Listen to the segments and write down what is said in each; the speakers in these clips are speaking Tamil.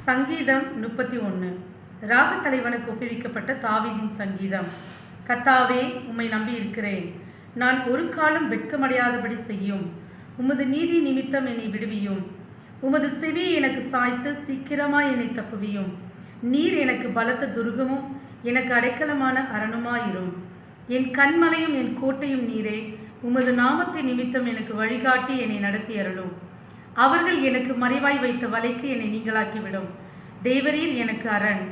சங்கீதம் 31. ராகத்தலைவனுக்கு ஒப்புவிக்கப்பட்ட தாவீதின் சங்கீதம். கர்த்தாவே, உம்மை நம்பி இருக்கிறேன். நான் ஒரு காலம் வெட்கமடையாதபடி செய்யும். உமது நீதி நிமித்தம் என்னை விடுவியும். உமது செவியை எனக்கு சாய்த்து சீக்கிரமாய் என்னை தப்புவியும். நீர் எனக்கு பலத்த துர்கமும் எனக்கு அடைக்கலமான அரணுமாயிரும். என் கண்மலையும் என் கோட்டையும் நீரே. உமது நாமத்தை நிமித்தம் எனக்கு வழிகாட்டி என்னை நடத்தி அருளும். அவர்கள் எனக்கு மறைவாய் வைத்த வலைக்கு என்னை நீங்களாக்கிவிடும். தேவரீர் எனக்கு அரண்.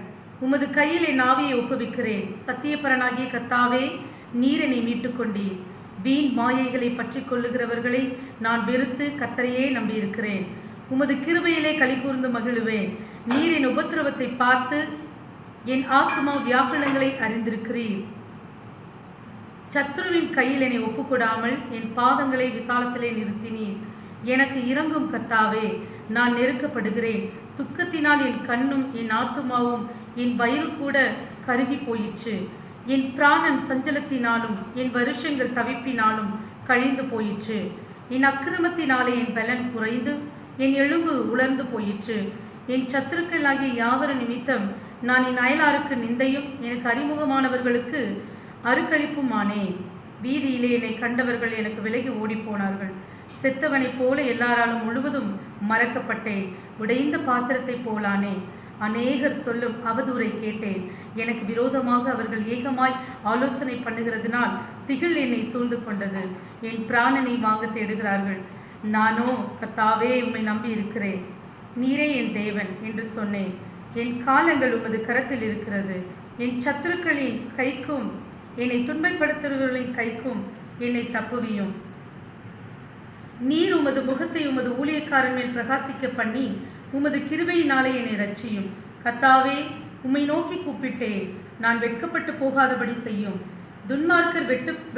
உமது கையில் என் ஆவியை ஒப்புவிக்கிறேன். சத்தியப்பரனாகிய கர்த்தாவே, நீர் என்னை மீட்டுக்கொண்டீர். வீண் மாயைகளை பற்றி கொள்ளுகிறவர்களை நான் வெறுத்து கர்த்தரையே நம்பியிருக்கிறேன். உமது கிருபையிலே களிகூர்ந்து மகிழுவேன். நீர் என் உபத்திரவத்தை பார்த்து என் ஆத்மா வியாக்குலங்களை அறிந்திருக்கிறீர். சத்ருவின் கையில் என்னை ஒப்புக்கொடாமல் என் பாதங்களை விசாலத்திலே நிறுத்தினீர். எனக்கு இரங்கும் கர்த்தாவே, நான் நெருக்கப்படுகிறேன். துக்கத்தினால் என் கண்ணும் என் ஆத்துமாவும் என் வயிறு கூட கருகி போயிற்று. என் பிராணன் சஞ்சலத்தினாலும் என் வருஷங்கள் தவிப்பினாலும் கழிந்து போயிற்று. என் அக்கிரமத்தினாலே என் பலன் குறைந்து என் எலும்பு உலர்ந்து போயிற்று. என் சத்துருக்களாகிய யாவர் நிமித்தம் நான் என் அயலாருக்கு நிந்தையும் எனக்கு அறிமுகமானவர்களுக்கு அருக்களிப்புமானேன். வீதியிலே என்னை கண்டவர்கள் எனக்கு விலகி ஓடிப்போனார்கள். செத்தவனைப் போல எல்லாராலும் முழுவதும் மறக்கப்பட்டேன். உடைந்த பாத்திரத்தை போலானேன். அநேகர் சொல்லும் அவதூறை கேட்டேன். எனக்கு விரோதமாக அவர்கள் ஏகமாய் ஆலோசனை பண்ணுகிறதுனால் திகில் என்னை சூழ்ந்து கொண்டது. என் பிராணனை வாங்க தேடுகிறார்கள். நானோ, கர்த்தாவே, உம்மை நம்பி இருக்கிறேன். நீரே என் தேவன் என்று சொன்னேன். என் காலங்கள் உமது கரத்தில் இருக்கிறது. என் சத்துருக்களின் கைக்கும் என்னை துன்பப்படுத்துகிறவர்களின் கைக்கும் என்னை தப்புவியும். நீர் உமது முகத்தை உமது ஊழியக்காரன் மேல் பிரகாசிக்க பண்ணி உமது கிருபையினாலே என்னை ரட்சியும். கர்த்தாவே, உம்மை நோக்கி கூப்பிட்டேன். நான் வெட்கப்பட்டு போகாதபடி செய்யும். துன்மார்க்கர்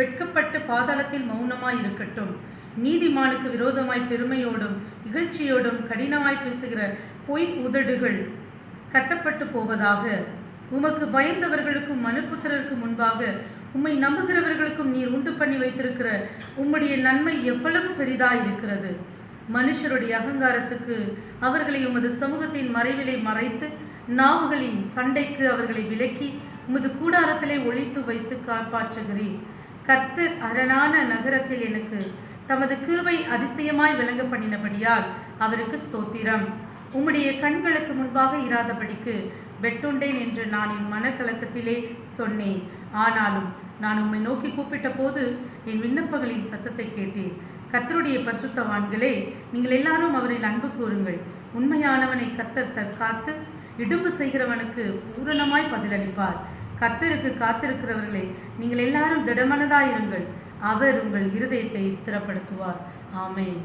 வெட்கப்பட்டு பாதாளத்தில் மௌனமாய் இருக்கட்டும். நீதிமானுக்கு விரோதமாய் பெருமையோடும் இகழ்ச்சியோடும் கடினமாய் பேசுகிற பொய் உதடுகள் கட்டப்பட்டு போவதாக. உமக்கு பயந்தவர்களுக்கும் மனுப்புத்திரருக்கு முன்பாக உம்மை நம்புகிறவர்களுக்கும் நீர் உண்டு பண்ணி வைத்திருக்கிற உம்முடைய நன்மை எவ்வளவு பெரிதாயிருக்கிறது. மனுஷருடைய அகங்காரத்துக்கு அவர்களை உமது சமூகத்தின் மறைவிலை மறைத்து நாவுகளின் சண்டைக்கு அவர்களை விலக்கி உமது கூடாரத்திலே ஒளித்து வைத்து காப்பாற்றுகிறீர். கர்த்தர் அரணான நகரத்தில் எனக்கு தமது கிருபை அதிசயமாய் விளங்க பண்ணினபடியால் அவருக்கு ஸ்தோத்திரம். உம்முடைய கண்களுக்கு முன்பாக இராதபடிக்கு வெட்டுண்டேன் என்று நான் என் மனக்கலக்கத்திலே சொன்னேன். ஆனாலும் நான் உம்மை நோக்கி கூப்பிட்ட போது என் விண்ணப்பங்களின் சத்தத்தை கேட்டேன். கர்த்தருடைய பரிசுத்தவான்களே, நீங்கள் எல்லாரும் அவரில் அன்பு கூறுங்கள். உண்மையானவனை கர்த்தர் தற்காத்து இடும்பு செய்கிறவனுக்கு பூரணமாய் பதிலளிப்பார். கர்த்தருக்கு காத்திருக்கிறவர்களே, நீங்கள் எல்லாரும் திடமனதாயிருங்கள். அவர் உங்கள் இருதயத்தை ஸ்திரப்படுத்துவார். ஆமென்.